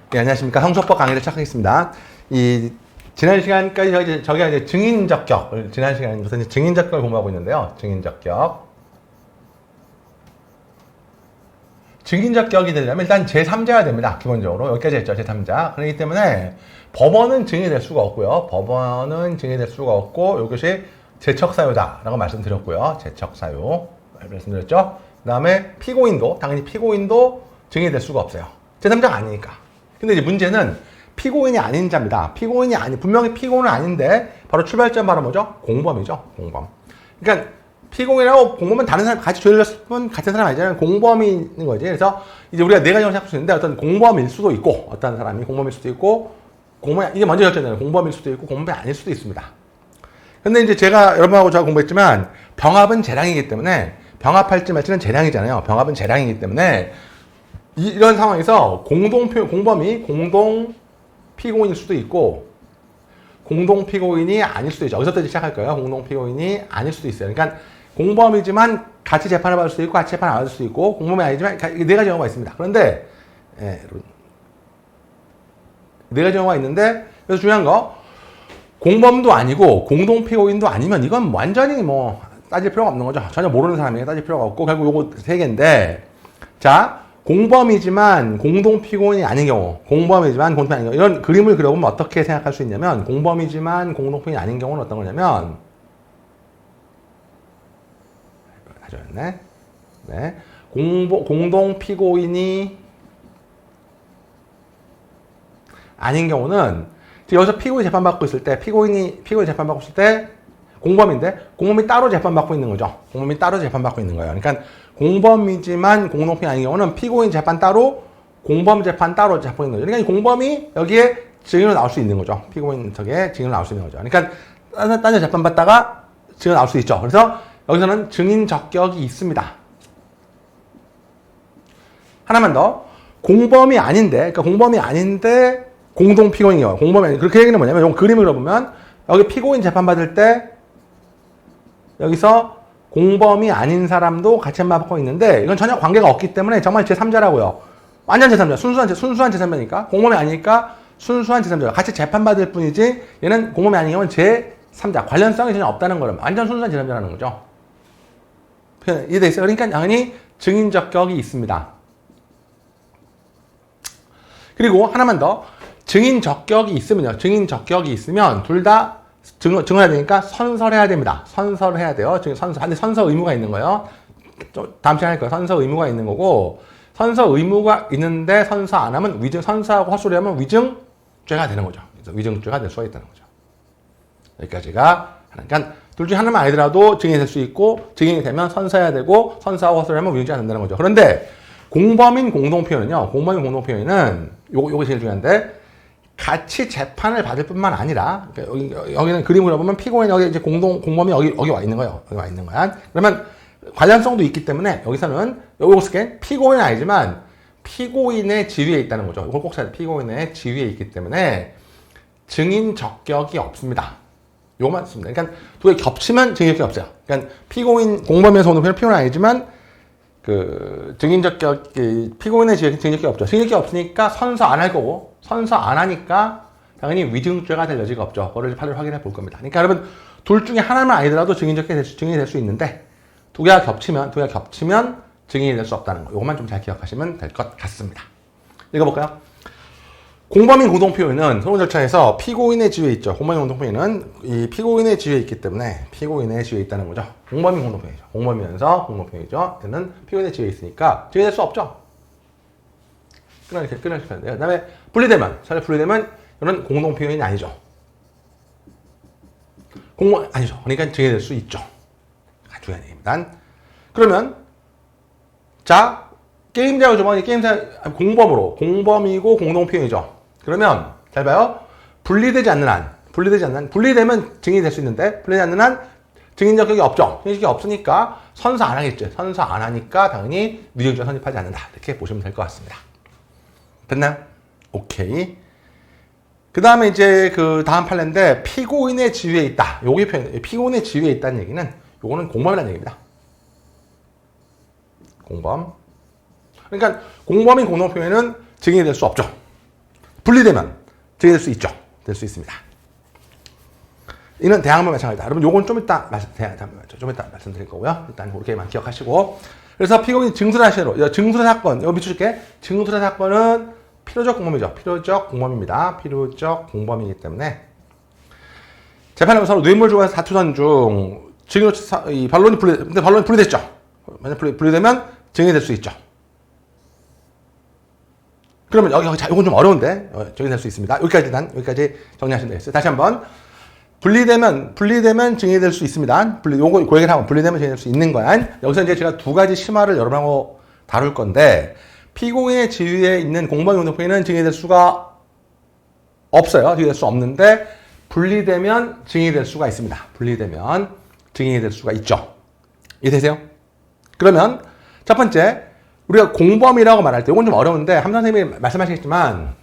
네, 안녕하십니까. 형소법 강의를 시작하겠습니다. 지난 시간까지 저희가 이제 증인적격을, 지난 시간부터 이제 증인적격을 공부하고 있는데요. 증인적격. 증인적격이 되려면 일단 제3자가 됩니다. 기본적으로. 여기까지 했죠. 제3자. 그렇기 때문에 법원은 증인이 될 수가 없고요. 법원은 증인이 될 수가 없고, 이것이 제척사유다라고 말씀드렸고요. 제척사유. 말씀드렸죠. 그 다음에 피고인도, 당연히 피고인도 증인이 될 수가 없어요. 제3자가 아니니까. 근데 이제 문제는 피고인이 아닌 자입니다. 분명히 피고인은 아닌데, 바로 출발점 바로 뭐죠? 공범이죠. 공범. 그러니까, 피고인하고 공범은 다른 사람, 같이 죄를 졌으면 같은 사람 아니잖아요. 공범이 있는 거지. 그래서 이제 우리가 네 가지로 생각할 수 있는데, 어떤 공범일 수도 있고, 어떤 사람이 공범일 수도 있고, 이게 먼저 결정되는 공범일 수도 있고, 공범이 아닐 수도 있습니다. 근데 이제 여러분하고 제가 공부했지만, 병합은 재량이기 때문에, 병합할지 말지는 재량이잖아요. 병합은 재량이기 때문에, 이런 상황에서 공범이 공동 피고인일 수도 있고, 공동 피고인이 아닐 수도 있죠. 여기서부터 시작할 거예요. 공동 피고인이 아닐 수도 있어요. 그러니까 공범이지만 같이 재판을 받을 수도 있고, 같이 재판을 안 받을 수도 있고, 공범이 아니지만 네 가지 경우가 있습니다. 그런데 네 가지 경우가 있는데, 그래서 중요한 거, 공범도 아니고 공동 피고인도 아니면 이건 완전히 뭐 따질 필요가 없는 거죠. 전혀 모르는 사람에게 따질 필요가 없고, 결국 요거 세 개인데, 자, 공범이지만 공동 피고인이 아닌 경우, 공범이지만 공동 피고인이 아닌 경우, 이런 그림을 그려보면 어떻게 생각할 수 있냐면, 공범이지만 공동 피고인이 아닌 경우는 어떤 거냐면, 가져왔네. 네. 공동 피고인이 아닌 경우는, 여기서 피고인이 재판받고 있을 때, 피고인이 재판받고 있을 때, 공범인데, 공범이 따로 재판받고 있는 거죠. 공범이 따로 재판받고 있는 거예요. 그러니까, 공범이지만 공동피고인이 아닌 경우는 피고인 재판 따로, 공범 재판 따로 재판이 있는 거죠. 그러니까 이 공범이 여기에 증인으로 나올 수 있는 거죠. 피고인 턱에 증인으로 나올 수 있는 거죠. 그러니까, 딴 데 재판받다가 증인으로 나올 수 있죠. 그래서 여기서는 증인 적격이 있습니다. 하나만 더. 공범이 아닌데, 공동 피고인이요. 공범이 아닌, 그렇게 얘기는 뭐냐면, 이 그림을 그려보면, 여기 피고인 재판받을 때, 여기서 공범이 아닌 사람도 같이 재판받고 있는데, 이건 전혀 관계가 없기 때문에 정말 제3자라고요. 완전 제3자, 순수한 제3자니까, 공범이 아니니까 순수한 제3자가 같이 재판받을 뿐이지, 얘는 공범이 아닌 경우는 제3자, 관련성이 전혀 없다는 거는 완전 순수한 제3자라는 거죠. 이해돼 있어요? 그러니까 당연히 증인 적격이 있습니다. 그리고 하나만 더, 증인 적격이 있으면 둘 다 증언해야 되니까 선서해야 됩니다. 선서해야 돼요. 근데 선서 의무가 있는 거예요. 다음 시간에 할 거예요. 선서 의무가 있는 거고, 선서 의무가 있는데 선서 안 하면 선서하고 헛소리하면 위증죄가 되는 거죠. 그래서 위증죄가 될 수가 있다는 거죠. 여기까지가, 그러니까 둘 중에 하나만 아니더라도 증인이 될 수 있고, 증인이 되면 선서해야 되고, 선서하고 헛소리하면 위증죄가 된다는 거죠. 그런데 공범인 공동표현은요, 요게 제일 중요한데, 같이 재판을 받을 뿐만 아니라, 여기는 그림을 보면 피고인 여기 이제 공범이 여기 와 있는 거예요. 여기 와 있는 거야. 그러면 관련성도 있기 때문에 여기서는, 요거 피고인은 아니지만 피고인의 지위에 있다는 거죠. 이걸 꼭 찾아야 돼. 피고인의 지위에 있기 때문에 증인 적격이 없습니다. 요거만 씁니다. 그러니까 두 개 겹치면 증인 적격이 없어요. 그러니까 공범에서 오는 피고인은 아니지만, 증인 적격, 피고인의 지위에 증인 적격이 없죠. 증인 적격이 없으니까 선서 안 할 거고, 선서 안 하니까 당연히 위증죄가 될 여지가 없죠. 그거를 판을 확인해 볼 겁니다. 그러니까 여러분, 둘 중에 하나만 아니더라도 증인이 될 수 있는데, 두 개가 겹치면 증인이 될 수 없다는 거. 이것만 좀 잘 기억하시면 될 것 같습니다. 읽어볼까요? 공범인 공동표현은 소송 절차에서 피고인의 지위에 있죠. 공범인 공동표현은 이 피고인의 지위에 있기 때문에 피고인의 지위에 있다는 거죠. 공범인 공동표현이죠. 공범이면서 공동표현이죠. 얘는 피고인의 지위에 있으니까 증인이 될 수 없죠. 끊어주셔야 돼요. 그 다음에 분리되면 이거는 공동표현이 아니죠. 아니죠. 그러니까 증인이 될 수 있죠. 중요한 얘기입니다. 그러면, 자, 게임자가 주머니, 공범이고 공동표현이죠. 그러면, 잘 봐요. 분리되지 않는 한, 분리되면 증인이 될 수 있는데, 분리되지 않는 한, 증인 적격이 없죠. 증인 적격이 없으니까 선서 안 하겠죠. 선서 안 하니까 당연히 위증죄가 성립하지 않는다. 이렇게 보시면 될 것 같습니다. 됐나요? 오케이. 그 다음에 이제 다음 판례인데, 피고인의 지위에 있다. 요게 피고인의 지위에 있다는 얘기는, 요거는 공범이라는 얘기입니다. 공범. 그러니까 공범인 공동표현은 증인이 될 수 없죠. 분리되면 증여될 수 있죠. 될 수 있습니다. 이는 대항범 마찬가지다. 여러분 요건 좀 이따 말씀드릴 거고요. 일단 그렇게만 기억하시고. 그래서 피고인 증수라 시로 증수라 사건 이거 비춰줄게. 증수라 사건은 필요적 공범이죠. 필요적 공범입니다. 필요적 공범이기 때문에 재판에서 서로 뇌물 주고해서 다투던 중 증인 반론이 분리됐죠. 만약 분리되면 증인될 수 있죠. 그러면 이건 좀 어려운데 증인될 수 있습니다. 여기까지 정리하시면 되겠어요. 다시 한번 분리되면 증인될 수 있습니다. 그 얘기를 하고 분리되면 증인될 수 있는 거야. 여기서 이제 제가 두 가지 심화를 여러분하고 다룰 건데 피고인의 지위에 있는 공범 공동포인은 증인될 수가 없어요. 증인될 수 없는데 분리되면 증인이 될 수가 있습니다. 분리되면 증인이 될 수가 있죠. 이해되세요? 그러면 첫 번째 우리가 공범이라고 말할 때 이건 좀 어려운데 함 선생님이 말씀하시겠지만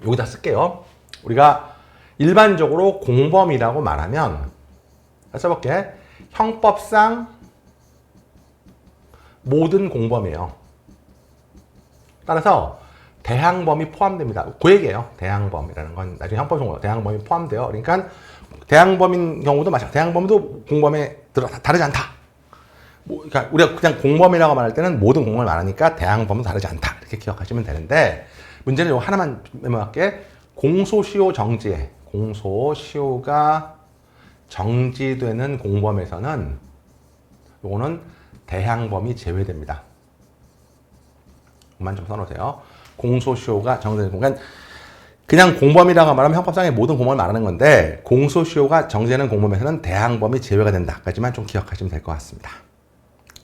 여기다 쓸게요. 우리가 일반적으로 공범이라고 말하면 써볼게. 형법상 모든 공범이에요. 따라서 대항범이 포함됩니다. 그 얘기예요. 대항범이라는 건 나중에 형법적으로 대항범이 포함돼요. 그러니까 대항범인 경우도 마찬가지. 대항범도 공범에 다르지 않다. 그러니까 우리가 그냥 공범이라고 말할 때는 모든 공범을 말하니까 대항범은 다르지 않다. 이렇게 기억하시면 되는데 문제는 이거 하나만 메모할게. 공소시효 정지에 공소시효가 정지되는 공범에서는 요거는 대항범이 제외됩니다. 그만 좀 써놓으세요. 공소시효가 정지되는 공범. 그냥 공범이라고 말하면 형법상의 모든 공범을 말하는 건데 공소시효가 정지되는 공범에서는 대항범이 제외가 된다까지만 좀 기억하시면 될 것 같습니다.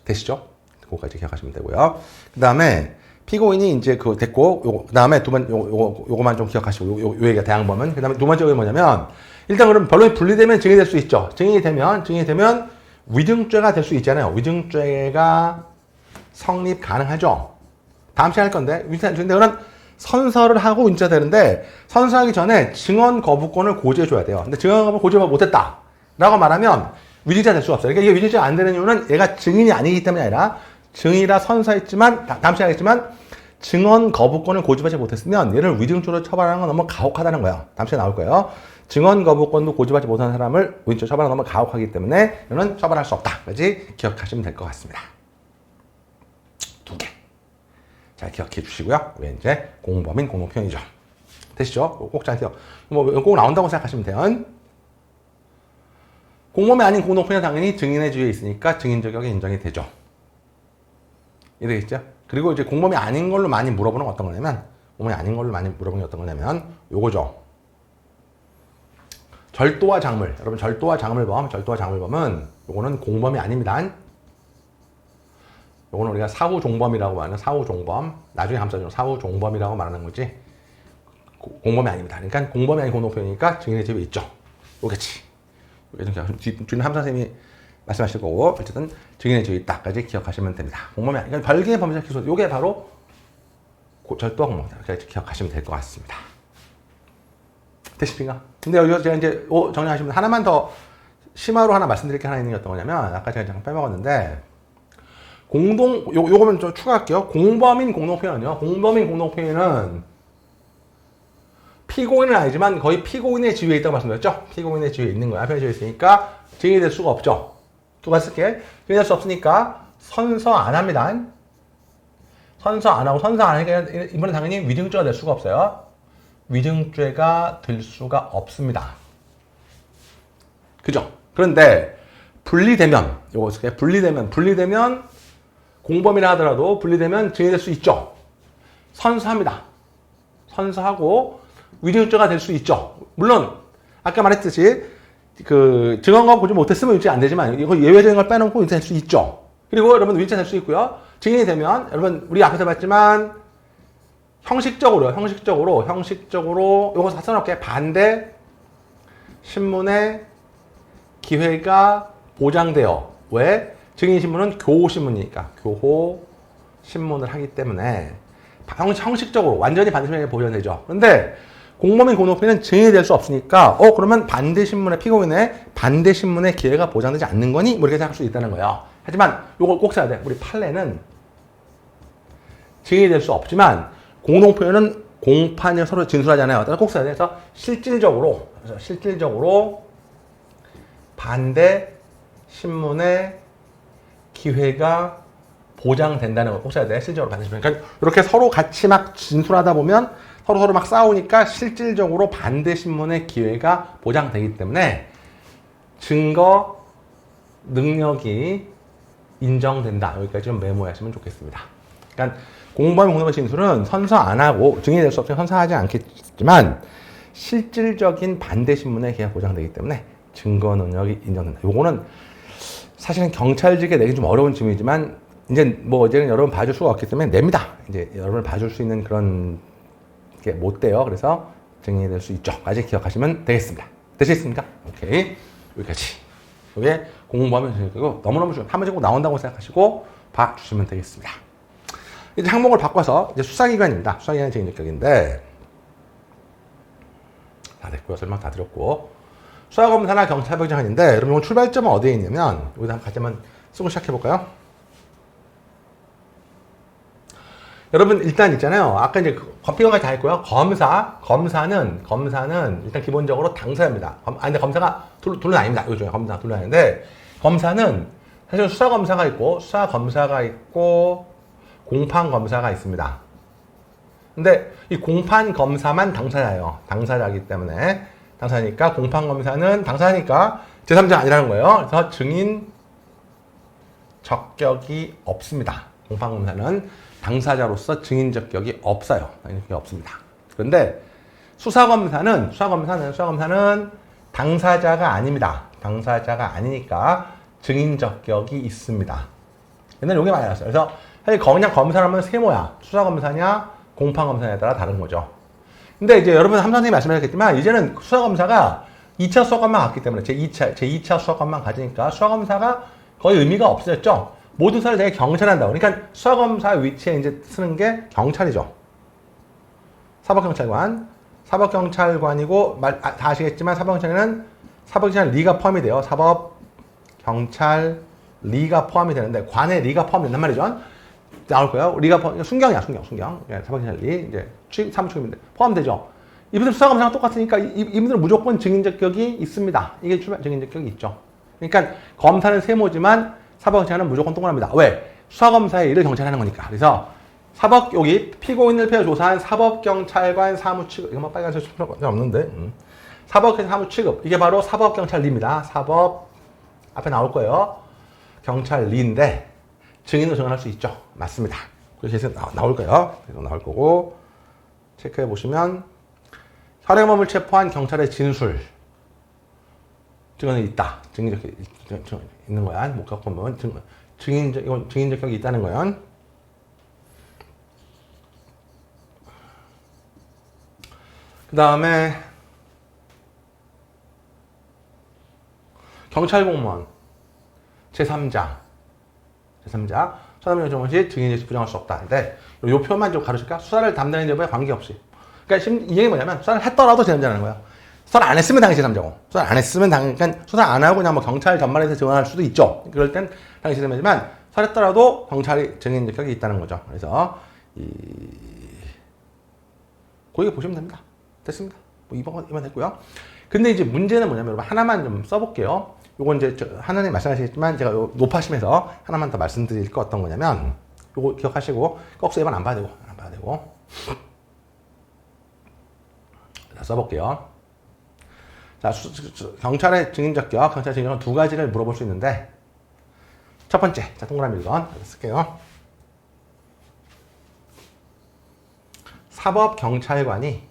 되시죠? 그거까지 기억하시면 되고요. 그 다음에 피고인이 이제 그거 됐고, 그 다음에 요거만 좀 기억하시고, 요 얘기가 대항범은. 그 다음에 두 번째가 뭐냐면, 일단 그럼 변론이 분리되면 증인이 될 수 있죠. 증인이 되면 위증죄가 될 수 있잖아요. 위증죄가 성립 가능하죠. 다음 시간에 할 건데, 그럼 선서를 하고 위증죄가 되는데, 선서하기 전에 증언 거부권을 고지해줘야 돼요. 근데 증언 거부 고지를 못했다. 라고 말하면 위증죄가 될 수가 없어요. 그러니까 이게 위증죄가 안 되는 이유는 얘가 증인이 아니기 때문이 아니라, 증인이라 선서했지만, 다음 시간에 하겠지만, 증언 거부권을 고집하지 못했으면 얘를 위증죄로 처벌하는 건 너무 가혹하다는 거예요. 다음 시간에 나올 거예요. 증언 거부권도 고집하지 못한 사람을 위증죄로 처벌하는 건 너무 가혹하기 때문에 이는 처벌할 수 없다. 까지 기억하시면 될 것 같습니다. 두 개. 잘 기억해 주시고요. 이게 이제 공범인 공동표현이죠. 되시죠? 꼭 잘 기억. 꼭 나온다고 생각하시면 돼요. 공범이 아닌 공동표현은 당연히 증인의 지위에 있으니까 증인 자격이 인정이 되죠. 이해되겠죠? 그리고 이제 공범이 아닌 걸로 많이 물어보는 건 어떤 거냐면, 요거죠. 절도와 작물. 여러분, 절도와 작물범은 요거는 공범이 아닙니다. 요거는 우리가 사후종범이라고 말하는 사후종범. 나중에 감싸주는 사후종범이라고 말하는 거지. 공범이 아닙니다. 그러니까 공범이 아닌 공동표현이니까 증인의 지위에 있죠. 요겠지. 뒤는 함 선생님이 말씀하실 거고, 어쨌든 증인의 지위 있다까지 기억하시면 됩니다. 공범이 아니라 별개의 범죄 기소, 이게 바로 절도와 공범이다. 이렇게 기억하시면 될 것 같습니다. 되십니까? 근데 여기서 제가 이제 정리하시면 하나만 더 심화로 하나 말씀드릴 게 하나 있는 게 어떤 거냐면, 아까 제가 잠깐 빼먹었는데, 요거만 좀 추가할게요. 공범인 공동표현은요. 공범인 공동표현은 피고인은 아니지만 거의 피고인의 지위에 있다고 말씀드렸죠? 피고인의 지위에 있는 거야. 앞에 지위에 있으니까 증인이 될 수가 없죠. 두 가지 쓸게. 증인이 될 수 없으니까 선서 안 합니다. 선서 안 하니까 이번엔 당연히 위증죄가 될 수가 없어요. 위증죄가 될 수가 없습니다. 그죠? 그런데 분리되면, 요거 쓸게. 분리되면 공범이라 하더라도 분리되면 증인이 될 수 있죠. 선서합니다. 선서하고 위증죄가 될 수 있죠. 물론 아까 말했듯이 그 증언과 보지 못했으면 위증 안 되지만 이거 예외적인 걸 빼놓고 위증 될 수 있죠. 그리고 여러분 위증 될 수 있고요. 증인이 되면 여러분 우리 앞에서 봤지만 형식적으로 이거 다 써놓을게. 반대 신문의 기회가 보장돼요. 왜? 증인 신문은 교호 신문이니까 교호 신문을 하기 때문에 형식적으로 완전히 반대 신문에 보장되죠. 그런데 공범인 공동표현은 증인이 될 수 없으니까 그러면 반대 신문의 피고인의 반대 신문의 기회가 보장되지 않는 거니? 뭐 이렇게 생각할 수 있다는 거예요. 하지만 요걸 꼭 써야 돼. 우리 판례는 증인이 될 수 없지만 공동표현은 공판을 서로 진술하잖아요. 따라서 꼭 써야 돼. 그래서 실질적으로 반대 신문의 기회가 보장된다는 걸 꼭 써야 돼. 실질적으로 반대 신문. 그러니까 이렇게 서로 같이 막 진술하다 보면 서로 막 싸우니까 실질적으로 반대 신문의 기회가 보장되기 때문에 증거 능력이 인정된다. 여기까지 좀 메모하시면 좋겠습니다. 그러니까 공범 공동의 진술은 선서 안 하고 증인이 될 수 없으면 선서하지 않겠지만 실질적인 반대 신문의 기회가 보장되기 때문에 증거 능력이 인정된다. 요거는 사실은 경찰직에 내기 좀 어려운 질문이지만 이제 뭐 이제는 여러분 봐줄 수가 없기 때문에 냅니다. 이제 여러분을 봐줄 수 있는 그런 게 못 돼요. 그래서 증인이 될 수 있죠. 까지 기억하시면 되겠습니다. 되시겠습니까? 오케이. 여기까지. 이게 공범의 증인이고 너무너무 중요해요. 한 문제 꼭 나온다고 생각하시고 봐주시면 되겠습니다. 이제 항목을 바꿔서 이제 수사기관입니다. 수사기관의 증인적격인데 다 됐고요. 설명 다 드렸고 수사검사나 경찰법정인데 여러분 이건 출발점은 어디에 있냐면 여기다 한번 같이 한번 쓰고 시작해볼까요? 여러분 일단 있잖아요. 아까 이제 법비관까지 다 했고요. 검사는 일단 기본적으로 당사자입니다. 근데 검사가 둘은 아닙니다. 요즘에 검사 둘은 아닌데 검사는 사실 수사검사가 있고 수사검사가 있고 공판검사가 있습니다. 근데 이 공판검사만 당사자예요. 당사자이기 때문에 당사자니까 공판검사는 당사자니까 제3자가 아니라는 거예요. 그래서 증인 적격이 없습니다. 공판검사는 당사자로서 증인 적격이 없어요. 증인 적격이 없습니다. 그런데 수사검사는 당사자가 아닙니다. 당사자가 아니니까 증인 적격이 있습니다. 옛날에 용이 많이 나왔어요. 그래서 사실 그냥 검사라면 세모야. 수사검사냐 공판검사냐에 따라 다른 거죠. 근데 이제 여러분 함선생님이 말씀하셨겠지만 이제는 수사검사가 2차 수사관만 갔기 때문에 제2차 수사관만 가지니까 수사검사가 거의 의미가 없어졌죠. 모든 수사를 되게 경찰한다고. 그러니까 수사검사 위치에 이제 쓰는 게 경찰이죠. 사법경찰관이고 다 아시겠지만 사법경찰에는 사법경찰 리가 포함이 돼요. 사법경찰 리가 포함이 되는데 관에 리가 포함된단 말이죠. 나올 거예요. 리가 순경이야, 순경. 사법경찰 리 이제 사무총인데 포함되죠. 이분들 수사검사랑 똑같으니까 이분들은 무조건 증인적격이 있습니다. 이게 출발 증인적격이 있죠. 그러니까 검사는 세모지만 사법경찰은 무조건 동그랍니다. 왜? 수사검사의 일을 경찰하는 거니까. 그래서 여기 피고인을 폐하 조사한 사법경찰관 사무취급 이거 뭐 빨간색 필요가 없는데 사법경찰 사무취급 이게 바로 사법경찰리입니다. 사법 앞에 나올 거예요. 경찰리인데 증인으로 증언할 수 있죠. 맞습니다. 그래서 나올 거예요. 나올 거고 체크해 보시면 혈행범을 체포한 경찰의 진술 증언이 있다. 증인적격이 있는 거야. 못 갖고 보면 증인적격이 있다는 거야. 그 다음에 경찰공무원 제3자 수사담당 정원 시 증인적격이 부정할 수 없다. 근데 요 표만 좀 가르칠까? 수사를 담당하는 여부에 관계없이. 그러니까 이 얘기 뭐냐면 수사를 했더라도 제3자라는 거야. 수사를 안 했으면 당연히 제3자고 수사를 안 했으면 그러니까 수사 안 하고 그냥 뭐 경찰 전반에서 증언할 수도 있죠. 그럴 땐 당연히 제3자지만 수사를 했더라도 경찰이 증인적격이 있다는 거죠. 그래서 거기 보시면 됩니다. 됐습니다. 뭐 이번 됐고요. 근데 이제 문제는 뭐냐면 여러분 하나만 좀 써볼게요. 요건 이제 하나님 말씀하시겠지만 제가 높아심에서 하나만 더 말씀드릴 거 어떤 거냐면 요거 기억하시고 꺽수 예반 안 봐야 되고 자 써볼게요. 자 경찰의 증인적격, 경찰 증인적격 두 가지를 물어볼 수 있는데 첫 번째, 자 동그라미 1번 쓸게요. 사법경찰관이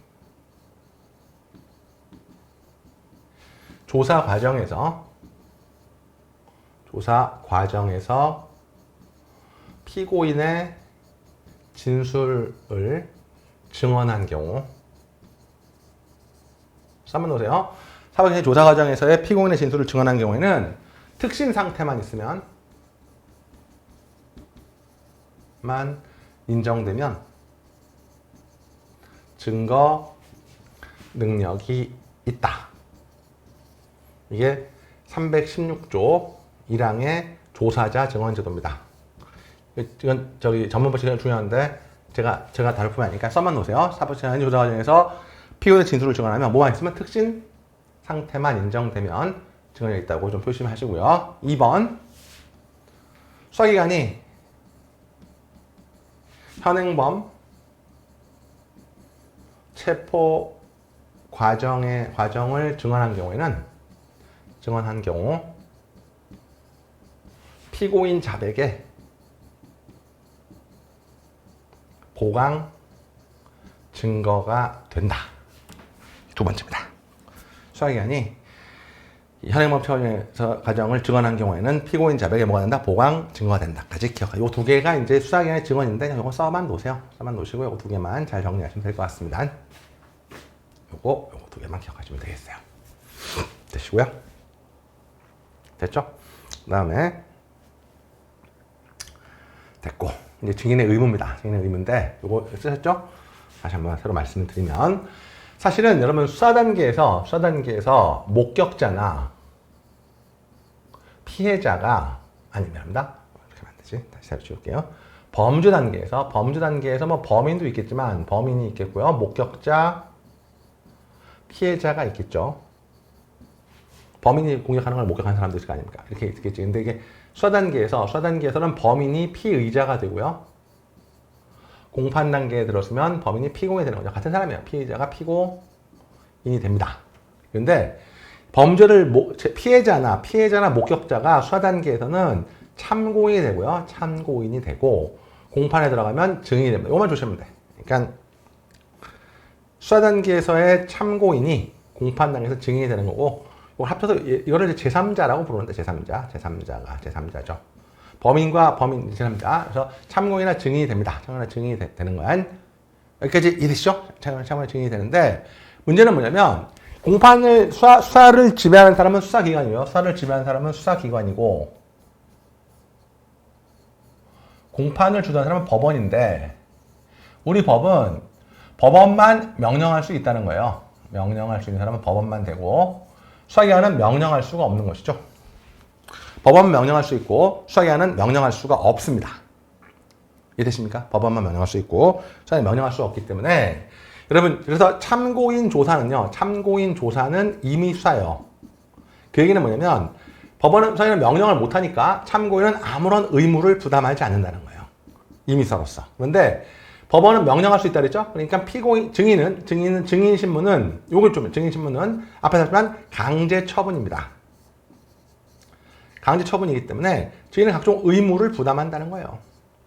조사 과정에서 피고인의 진술을 증언한 경우 한번 놓으세요. 사법경찰 조사 과정에서의 피고인의 진술을 증언한 경우에는 특신 상태만 있으면 인정되면 증거 능력이 있다. 이게 316조 1항의 조사자 증언제도입니다. 이건 전문법 시간이 중요한데 제가 다룰 뿐만 아니니까 써만 놓으세요. 사법시간 조사 과정에서 피고인의 진술을 증언하면 뭐만 있으면 특신 상태만 인정되면 증언이 있다고 좀 표시하시고요. 2번 수사기관이 현행범 체포 과정을 증언한 경우 피고인 자백에 보강 증거가 된다. 두 번째입니다. 수사기관이 현행범 체포 과정을 증언한 경우에는 피고인 자백에 뭐가 된다? 보강 증거가 된다까지 기억하세요. 이 두 개가 이제 수사기관의 증언인데 이거 써만 놓으세요. 써만 놓으시고 이거 두 개만 잘 정리하시면 될 것 같습니다. 요거 두 개만 기억하시면 되겠어요. 되시고요. 됐죠? 그 다음에 됐고 이제 증인의 의무입니다. 증인의 의무인데 요거 쓰셨죠? 다시 한번 새로 말씀을 드리면 사실은 여러분 수사 단계에서 목격자나 피해자가 아닙니다. 이렇게 하면 안 되지. 다시 새로 지울게요. 범죄 단계에서 뭐 범인도 있겠지만 범인이 있겠고요. 목격자, 피해자가 있겠죠. 범인이 공격하는 걸 목격하는 사람도 있을 거 아닙니까? 이렇게 있겠지. 근데 이게 수사 단계에서는 범인이 피의자가 되고요. 공판 단계에 들어서면 범인이 피고인이 되는 거죠. 같은 사람이에요. 피의자가 피고인이 됩니다. 그런데 피해자나 목격자가 수사 단계에서는 참고인이 되고요. 참고인이 되고 공판에 들어가면 증인이 됩니다. 이것만 조심하면 돼. 그러니까 수사 단계에서의 참고인이 공판 단계에서 증인이 되는 거고 이걸 합쳐서 이거를 제3자라고 부르는데 제3자죠. 범인과 범인 제3자. 그래서 참고인이나 증인이 됩니다. 참고인이나 증인이 되는 거야. 여기까지 이해되시죠? 참고인이나 증인이 되는데 문제는 뭐냐면 공판을 수사를 지배하는 사람은 수사기관이고요. 수사를 지배하는 사람은 수사기관이고 공판을 주도하는 사람은 법원인데 우리 법원만 명령할 수 있다는 거예요. 명령할 수 있는 사람은 법원만 되고 수사기관은 명령할 수가 없는 것이죠. 법원은 명령할 수 있고 수사기관은 명령할 수가 없습니다. 이해되십니까? 법원만 명령할 수 있고 수사기관은 명령할 수 없기 때문에 여러분 그래서 참고인 조사는 임의 수사예요. 그 얘기는 뭐냐면 법원은 수사기관은 명령을 못하니까 참고인은 아무런 의무를 부담하지 않는다는 거예요. 임의 수사로서. 그런데 법원은 명령할 수 있다 그랬죠? 그러니까 증인 신문은 앞에서 했지만 강제 처분입니다. 강제 처분이기 때문에 증인은 각종 의무를 부담한다는 거예요.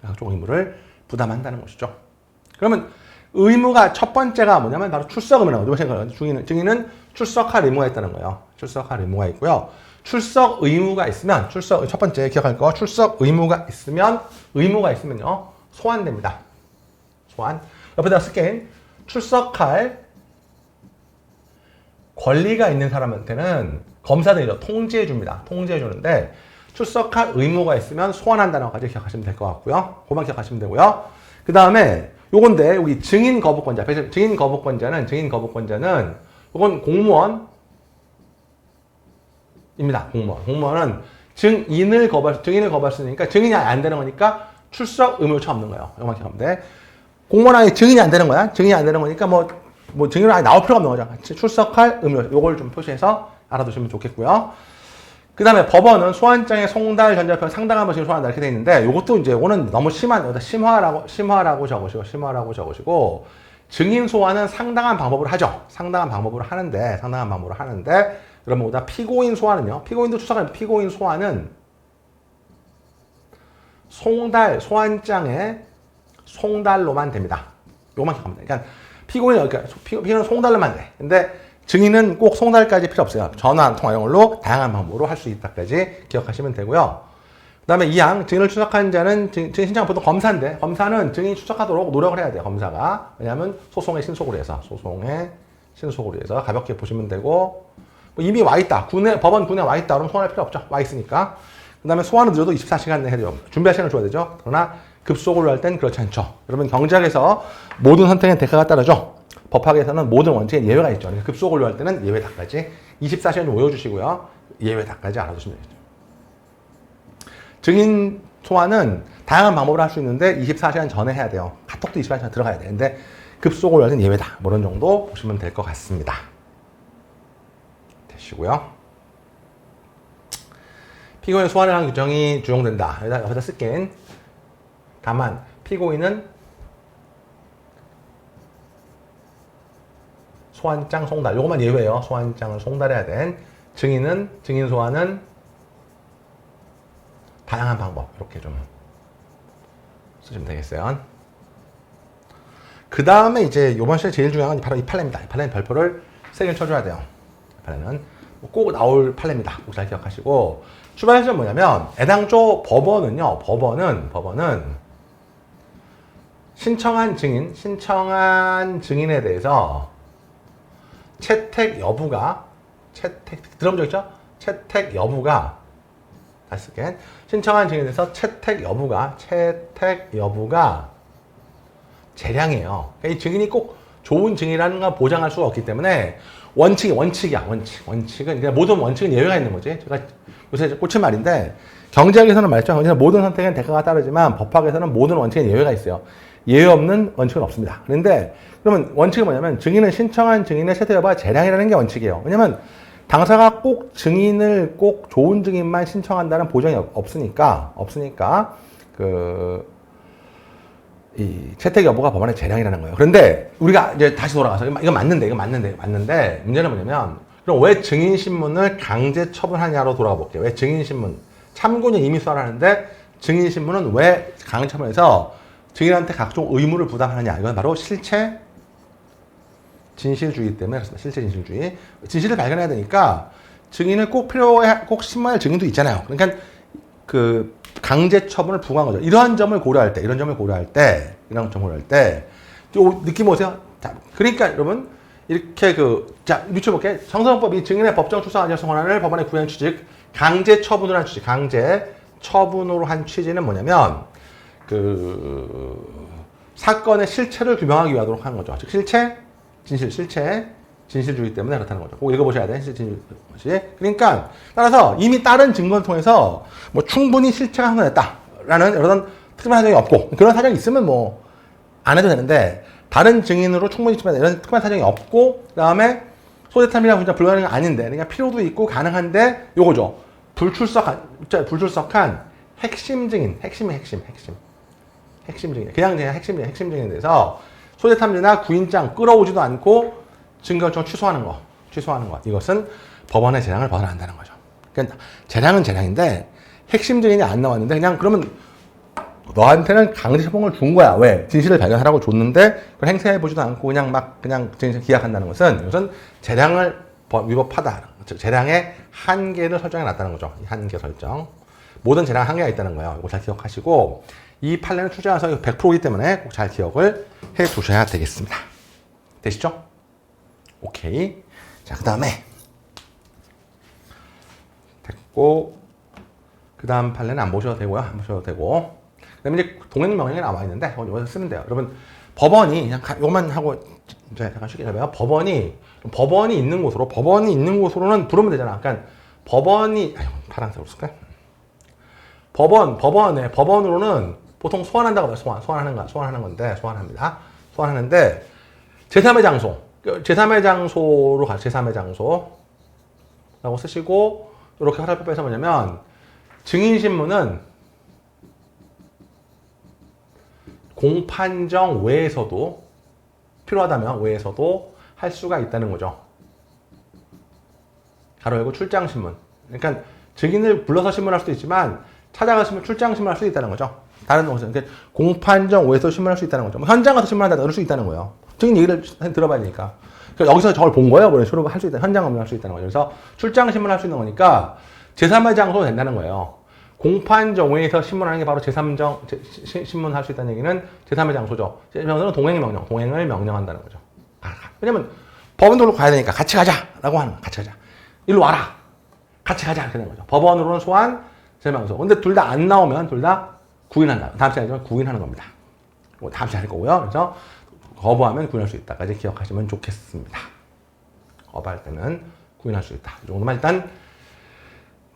각종 의무를 부담한다는 것이죠. 그러면 의무가 첫 번째가 뭐냐면 바로 출석 의무라고 생각해요. 증인은 출석할 의무가 있다는 거예요. 출석할 의무가 있고요. 출석 의무가 있으면 첫 번째 기억할 거 출석 의무가 있으면요 소환됩니다. 소환. 옆에다 쓸게. 출석할 권리가 있는 사람한테는 검사들이 통지해 줍니다. 통지해 주는데 출석할 의무가 있으면 소환한다는 것까지 기억하시면 될 것 같고요. 그만 기억하시면 되고요. 그 다음에 요건데 여기 증인 거부권자. 증인 거부권자는 요건 공무원입니다. 공무원은 증인을 거부할 수 있으니까 증인이 안 되는 거니까 출석 의무조차 없는 거예요. 요만 기억하면 돼. 공무원이 증인이 안 되는 거야. 증인이 안 되는 거니까 뭐 증인은 아예 나올 필요가 없는 거죠. 출석할 의무. 요걸 좀 표시해서 알아두시면 좋겠고요. 그 다음에 법원은 소환장에 송달, 전자표 상당한 번씩 소환한다 이렇게 돼 있는데 요것도 이제 오는 너무 심화라고 적으시고 증인 소환은 상당한 방법으로 하죠. 상당한 방법으로 하는데 여러분 보다 피고인 소환은요. 피고인도 출석하는 피고인 소환은 소환장에 송달로만 됩니다. 요만 기억합니다. 그러니까 피고인은 송달로만 돼. 근데 증인은 꼭 송달까지 필요 없어요. 전화, 통화 이런 걸로 다양한 방법으로 할 수 있다까지 기억하시면 되고요. 그 다음에 2항, 증인을 출석한 자는 증인 신청은 보통 검사인데 검사는 증인이 출석하도록 노력을 해야 돼요. 검사가. 왜냐하면 소송의 신속으로 해서 가볍게 보시면 되고 뭐 이미 와 있다. 법원 군에 와 있다. 그러면 소환할 필요 없죠. 와 있으니까. 그 다음에 소환은 늦어도 24시간 내에 해야 돼요. 준비할 시간을 줘야 되죠. 그러나 급속으로 할 땐 그렇지 않죠. 여러분 경제학에서 모든 선택엔 대가가 따르죠. 법학에서는 모든 원칙에 예외가 있죠. 그러니까 급속으로 할 때는 예외 다까지 24시간 외워주시고요. 예외 다까지 알아두시면 되겠죠. 증인 소환은 다양한 방법을 할 수 있는데 24시간 전에 해야 돼요. 카톡도 24시간 전에 들어가야 돼. 근데 급속을 열는 예외다. 뭐 이런 정도 보시면 될 것 같습니다. 되시고요. 피고인 소환을 한 규정이 적용된다. 여기다 쓸게. 다만 피고인은 소환장 송달. 요것만 예외예요. 소환장을 송달해야 된. 증인 소환은 다양한 방법. 이렇게 좀 쓰시면 되겠어요. 그 다음에 이제 이번 시간에 제일 중요한 건 바로 이 판례입니다. 이 판례는 별표를 3개를 쳐줘야 돼요. 이 판례는 꼭 나올 판례입니다. 꼭 잘 기억하시고. 출발 시점은 뭐냐면, 애당초 법원은 신청한 증인에 대해서 채택 여부가, 들어본 적 있죠? 채택 여부가, 다시 쓸게. 신청한 증인에 대해서 채택 여부가 재량이에요. 그러니까 이 증인이 꼭 좋은 증인이라는 걸 보장할 수가 없기 때문에 원칙은 그냥 모든 원칙은 예외가 있는 거지. 제가 요새 꽂힌 말인데 경제학에서는 말했죠. 모든 선택엔 대가가 따르지만 법학에서는 모든 원칙엔 예외가 있어요. 예외 없는 원칙은 없습니다. 그런데 그러면 원칙은 뭐냐면 증인은 신청한 증인의 채택 여부가 재량이라는 게 원칙이에요. 왜냐면 당사가 꼭 증인을 꼭 좋은 증인만 신청한다는 보장이 없으니까 이 채택 여부가 법원의 재량이라는 거예요. 그런데 우리가 이제 다시 돌아가서 이거 맞는데 문제는 뭐냐면 그럼 왜 증인 신문을 강제 처분하냐로 돌아가 볼게요. 왜 증인 신문 참고인이 이미 수사를 하는데 증인 신문은 왜 강제 처분해서 증인한테 각종 의무를 부담하느냐? 이건 바로 실체 진실주의 때문에 그렇습니다. 실체 진실주의. 진실을 발견해야 되니까 증인을 꼭 신문할 증인도 있잖아요. 그러니까 그 강제 처분을 부과한 거죠. 이런 점을 고려할 때 느낌 오세요? 자, 그러니까 여러분 이렇게 유추해볼게. 성서법이 증인의 법정 출석 안전성 권한을 법원에 구현 취직 강제 처분으로 한 취지는 뭐냐면 사건의 실체를 규명하기 위하도록 하는 거죠. 즉 진실주의 때문에 그렇다는 거죠. 꼭 읽어보셔야 돼. 진실주의. 그러니까 따라서 이미 다른 증거를 통해서 뭐 충분히 실체가 확인됐다라는 이런 특별한 사정이 없고 그런 사정이 있으면 안 해도 되는데 다른 증인으로 충분히 이런 특별한 사정이 없고 그다음에 소재탐이라고 진짜 불가능한 게 아닌데 그러니까 필요도 있고 가능한데 요거죠. 불출석한 핵심 증인. 그냥 핵심 증인에 대해서 소재탐지나 구인장 끌어오지도 않고 증거 요청 취소하는 것. 이것은 법원의 재량을 벗어난다는 거죠. 그러니까 재량은 재량인데 핵심 증인이 안 나왔는데 그냥 그러면 너한테는 강제 처분을 준 거야. 왜? 진실을 발견하라고 줬는데 그걸 행사해보지도 않고 그냥 진실 기약한다는 것은 이것은 재량을 위법하다. 즉 재량의 한계를 설정해 놨다는 거죠. 이 한계 설정. 모든 재량 한계가 있다는 거예요. 이거 잘 기억하시고 이 판례는 출제가서 100%이기 때문에 꼭 잘 기억을 해 두셔야 되겠습니다. 되시죠? 오케이. 자, 그 다음에 됐고 그 다음 판례는 안 보셔도 되고요. 그 다음에 이제 동행명령이 나와 있는데 여기서 쓰면 돼요. 여러분 법원이 그냥 요만 하고 이제 잠깐 쉽게 잡아요. 법원이 있는 곳으로는 부르면 되잖아. 그러니까 파란색으로 쓸까요? 법원으로는 보통 소환한다고 해요. 소환하는데 제3의 장소로 가. 제3의 장소라고 쓰시고 이렇게 화살표에서 뭐냐면 증인신문은 공판정 외에서도 필요하다면 할 수가 있다는 거죠. 가로 열고 출장신문. 그러니까 증인을 불러서 신문할 수도 있지만 찾아가시면 출장 신문할 수 있다는 거죠. 다른 곳은 그러니까 공판정 외에서 신문할 수 있다는 거죠. 현장 가서 신문한다 그럴 수 있다는 거예요. 증인 얘기를 들어봐야 되니까. 그러니까 여기서 저걸 본 거예요. 그런 식으로 할 수 있다. 현장 업무할 수 있다는 거죠. 그래서 출장 신문할 수 있는 거니까 제3의 장소가 된다는 거예요. 공판정 외에서 신문하는 게 바로 신문할 수 있다는 얘기는 제3의 장소죠. 제3은 동행을 명령한다는 거죠. 왜냐면 법원으로 가야 되니까 같이 가자라고 하는 거예요. 같이 가자. 일로 와라. 같이 가자. 이렇게 되는 거죠. 법원으로는 소환, 제3의 근데 둘 다 안 나오면 둘 다 구인한다. 다음 시간에 구인하는 겁니다. 다음 시간에 할 거고요. 그래서 거부하면 구인할 수 있다까지 기억하시면 좋겠습니다. 거부할 때는 구인할 수 있다. 이 정도만 일단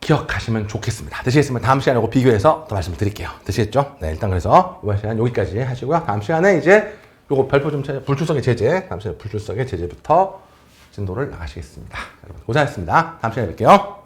기억하시면 좋겠습니다. 되시겠으면 다음 시간에 이거 비교해서 더 말씀을 드릴게요. 되시겠죠? 네, 일단 그래서 이번 시간 여기까지 하시고요. 다음 시간에 이제 요거 별표 좀 불출석의 제재, 다음 시간에 불출석의 제재부터 진도를 나가시겠습니다. 여러분 고생하셨습니다. 다음 시간에 뵐게요.